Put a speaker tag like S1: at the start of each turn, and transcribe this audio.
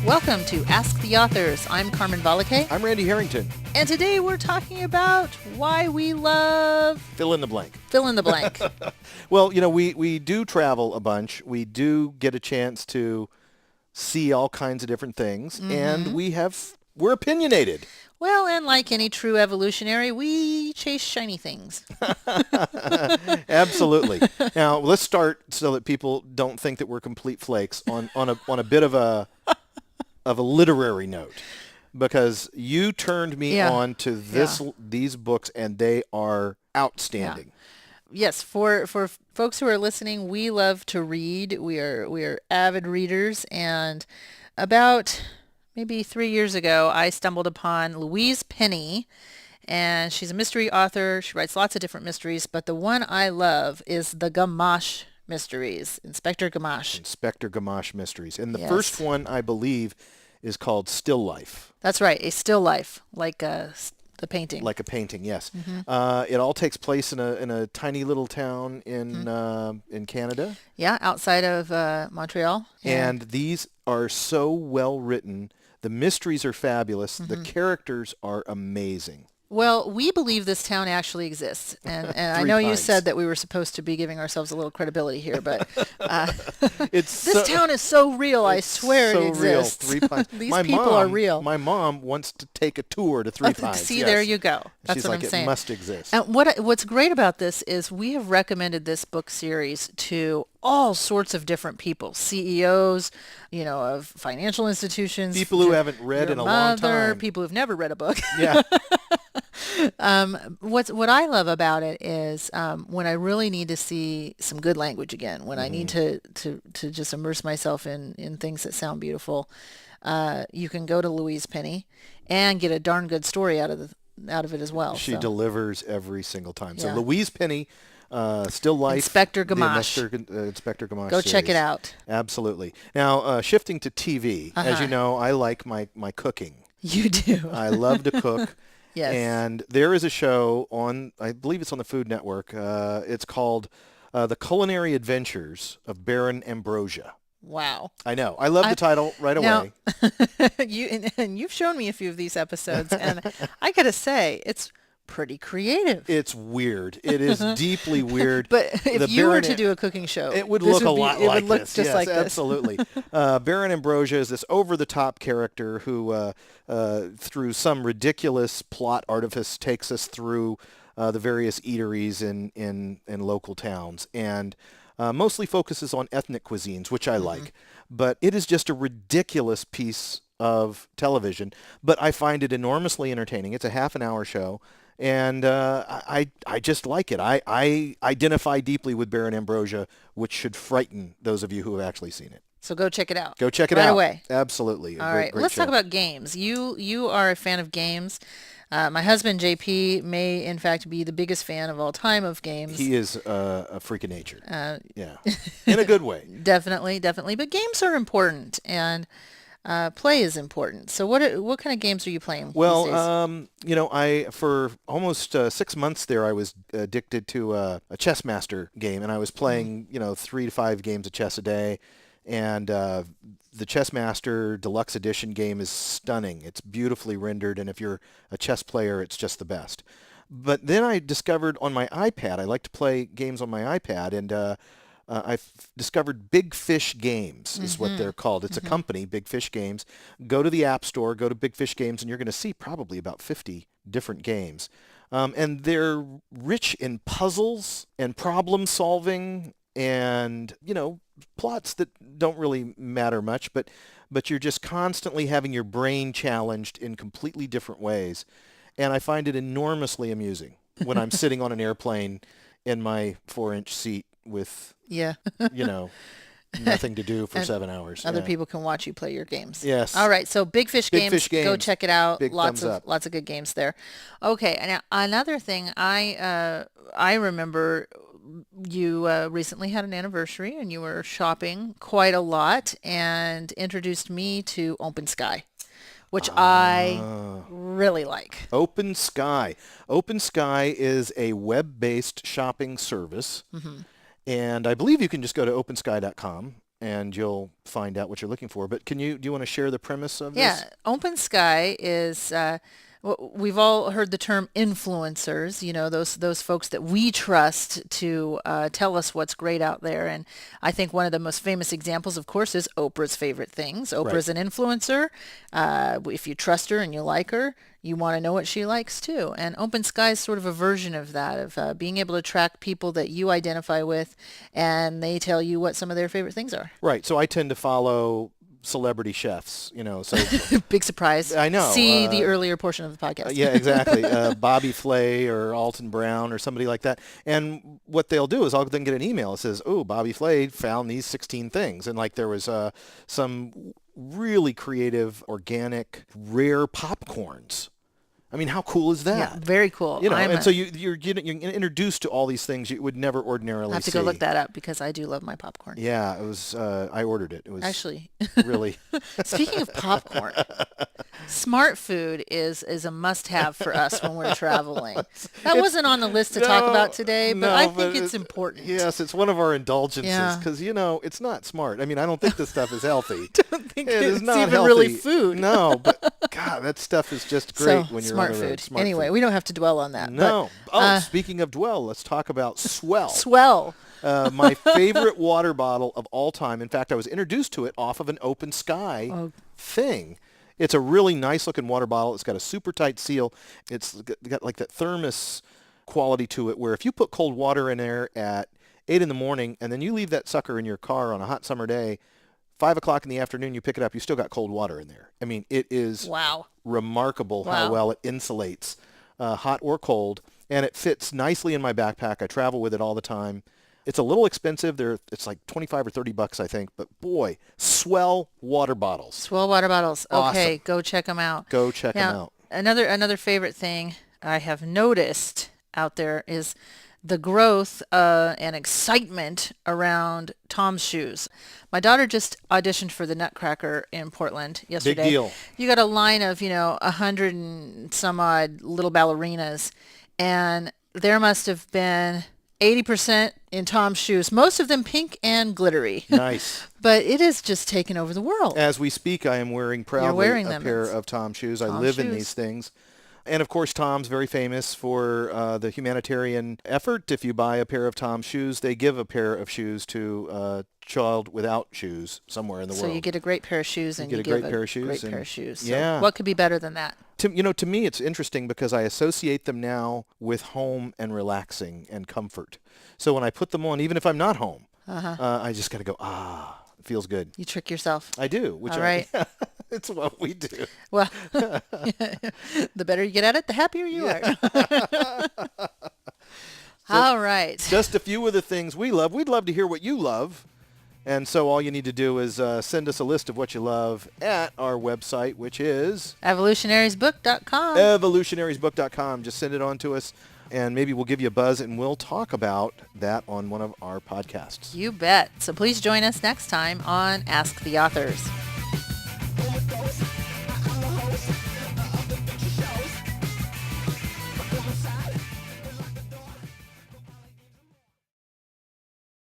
S1: Welcome to Ask the Authors. I'm Carmen Valake.
S2: I'm Randy Harrington.
S1: And today we're talking about why we love...
S2: Fill in the blank.
S1: Fill in the blank.
S2: Well, we do travel a bunch. We do get a chance to see all kinds of different things. Mm-hmm. And we're opinionated.
S1: Well, and like any true evolutionary, we chase shiny things.
S2: Absolutely. Now, let's start so that people don't think that we're complete flakes on a bit of a literary note, because you turned me on to these books, and they are outstanding.
S1: Yeah. Yes, for folks who are listening, we love to read. We are avid readers, and about maybe 3 years ago, I stumbled upon Louise Penny, and she's a mystery author. She writes lots of different mysteries, but the one I love is the Gamache Mysteries, Inspector Gamache.
S2: Inspector Gamache Mysteries. And the first one, I believe, is called Still Life.
S1: That's right, a still life, like the painting.
S2: Like a painting, yes. Mm-hmm. It all takes place in a tiny little town in Canada.
S1: Yeah, outside of Montreal. Yeah.
S2: And these are so well written. The mysteries are fabulous. Mm-hmm. The characters are amazing.
S1: Well, we believe this town actually exists, and I know you said that we were supposed to be giving ourselves a little credibility here, but this town is so real. I swear it exists.
S2: Real. 3 Pines.
S1: These people are real.
S2: My mom wants to take a tour to 3 Pines.
S1: See, there you go. That's
S2: She's
S1: what
S2: like,
S1: I'm saying.
S2: It must exist.
S1: And what's great about this is we have recommended this book series to all sorts of different people, CEOs, of financial institutions,
S2: people who haven't read in a long time,
S1: people who've never read a book.
S2: Yeah.
S1: What I love about it is when I really need to see some good language again, when I need to just immerse myself in things that sound beautiful, you can go to Louise Penny and get a darn good story out of it as well.
S2: She delivers every single time. Yeah. So Louise Penny, Still Life,
S1: Inspector Gamache.
S2: Inspector Gamache
S1: Go
S2: series.
S1: check it out.
S2: Absolutely. Now, shifting to TV, as you know, I like my cooking.
S1: You do.
S2: I love to cook.
S1: Yes.
S2: And there is a show on, I believe it's on the Food Network. It's called The Culinary Adventures of Baron Ambrosia.
S1: Wow.
S2: I know. I love the title right away.
S1: You've shown me a few of these episodes, and I got to say, it's pretty creative.
S2: It's weird. It is deeply weird.
S1: But if you were to do a cooking show,
S2: it would look a lot like this.
S1: It would look just like this.
S2: Absolutely. Baron Ambrosia is this over-the-top character who, through some ridiculous plot artifice, takes us through the various eateries in local towns, and mostly focuses on ethnic cuisines, which I like. But it is just a ridiculous piece of television. But I find it enormously entertaining. It's a half-an-hour show. And I just like it. I identify deeply with Baron Ambrosia, which should frighten those of you who have actually seen it.
S1: So go check it out.
S2: Go check it out.
S1: Right away.
S2: Absolutely.
S1: All right. Let's talk about games. You are a fan of games. My husband, JP, may in fact be the biggest fan of all time of games.
S2: He is a freak of nature. Yeah. In a good way.
S1: Definitely. But games are important, and play is important. So what kind of games are you playing?
S2: Well, I for almost 6 months there, I was addicted to a chess master game, and I was playing 3 to 5 games of chess a day, and the Chess Master Deluxe Edition game is stunning. It's beautifully rendered, and if you're a chess player, it's just the best. But then I discovered on my iPad, I like to play games on my iPad, and I've discovered Big Fish Games is what they're called. It's a company, Big Fish Games. Go to the App Store, go to Big Fish Games, and you're going to see probably about 50 different games. And they're rich in puzzles and problem solving and, plots that don't really matter much, but you're just constantly having your brain challenged in completely different ways. And I find it enormously amusing when I'm sitting on an airplane in my 4-inch seat with, nothing to do for 7 hours.
S1: Other people can watch you play your games.
S2: Yes.
S1: All right. So Big Fish Games.
S2: Games.
S1: Go check it out.
S2: Big
S1: lots
S2: thumbs
S1: of
S2: up.
S1: good games there. Okay. And another thing, I remember you recently had an anniversary, and you were shopping quite a lot, and introduced me to Open Sky, which I really like.
S2: Open Sky. Open Sky is a web-based shopping service. And I believe you can just go to opensky.com and you'll find out what you're looking for. But do you want to share the premise of
S1: Yeah,
S2: this?
S1: Open Sky is we've all heard the term influencers, those folks that we trust to tell us what's great out there. And I think one of the most famous examples, of course, is Oprah's favorite things.
S2: Right.
S1: Oprah's an influencer. If you trust her and you like her, you want to know what she likes too. And Open Sky is sort of a version of that, of being able to track people that you identify with, and they tell you what some of their favorite things are.
S2: Right. So I tend to follow celebrity chefs, so
S1: Big surprise.
S2: I know.
S1: See the earlier portion of the podcast.
S2: Yeah, exactly. Bobby Flay or Alton Brown or somebody like that. And what they'll do is I'll then get an email that says, oh, Bobby Flay found these 16 things. And like there was some really creative, organic, rare popcorns. I mean, how cool is that?
S1: Yeah, very cool.
S2: And so you're introduced to all these things you would never ordinarily see.
S1: I have to go look that up because I do love my popcorn.
S2: Yeah, it was. I ordered it. It was
S1: actually
S2: really.
S1: Speaking of popcorn, smart food is a must-have for us when we're traveling. That wasn't on the list to talk about today, but I think it's important.
S2: Yes, it's one of our indulgences because it's not smart. I mean, I don't think this stuff is healthy.
S1: I don't think
S2: it is not
S1: even
S2: healthy.
S1: really food.
S2: No, but God, that stuff is just great when you're
S1: smart
S2: on the road.
S1: food.
S2: Smart
S1: Anyway,
S2: food.
S1: we don't have to dwell on that.
S2: No.
S1: But,
S2: Speaking of dwell, let's talk about Swell.
S1: Swell.
S2: My favorite water bottle of all time. In fact, I was introduced to it off of an Open Sky thing. It's a really nice looking water bottle. It's got a super tight seal. It's got like that thermos quality to it where if you put cold water in there at 8 in the morning and then you leave that sucker in your car on a hot summer day, 5 o'clock in the afternoon, you pick it up, you still got cold water in there. I mean, it is remarkable how well it insulates hot or cold, and it fits nicely in my backpack. I travel with it all the time. It's a little expensive. It's like $25 or $30, I think. But boy, Swell water bottles.
S1: Swell water bottles. Okay,
S2: Awesome.
S1: go check them out.
S2: Go check them out.
S1: Another favorite thing I have noticed out there is the growth and excitement around Tom's shoes. My daughter just auditioned for the Nutcracker in Portland yesterday.
S2: Big deal.
S1: You got a line of 100 and some odd little ballerinas, and there must have been 80% in Tom's shoes, most of them pink and glittery.
S2: Nice.
S1: But it has just taken over the world.
S2: As we speak, I am wearing proudly a pair of Tom shoes. I live in these things. And of course, Tom's very famous for the humanitarian effort. If you buy a pair of Tom's shoes, they give a pair of shoes to a child without shoes somewhere in the world.
S1: So you get a great pair of shoes and you give a great pair of shoes.
S2: Yeah.
S1: So what could be better than that?
S2: To me, it's interesting because I associate them now with home and relaxing and comfort. So when I put them on, even if I'm not home, I just got to go, it feels good.
S1: You trick yourself.
S2: I do.
S1: All right.
S2: It's what we do.
S1: Well, the better you get at it, the happier you are. All right.
S2: Just a few of the things we love. We'd love to hear what you love. And so all you need to do is send us a list of what you love at our website, which is
S1: evolutionariesbook.com.
S2: evolutionariesbook.com. Just send it on to us, and maybe we'll give you a buzz, and we'll talk about that on one of our podcasts.
S1: You bet. So please join us next time on Ask the Authors.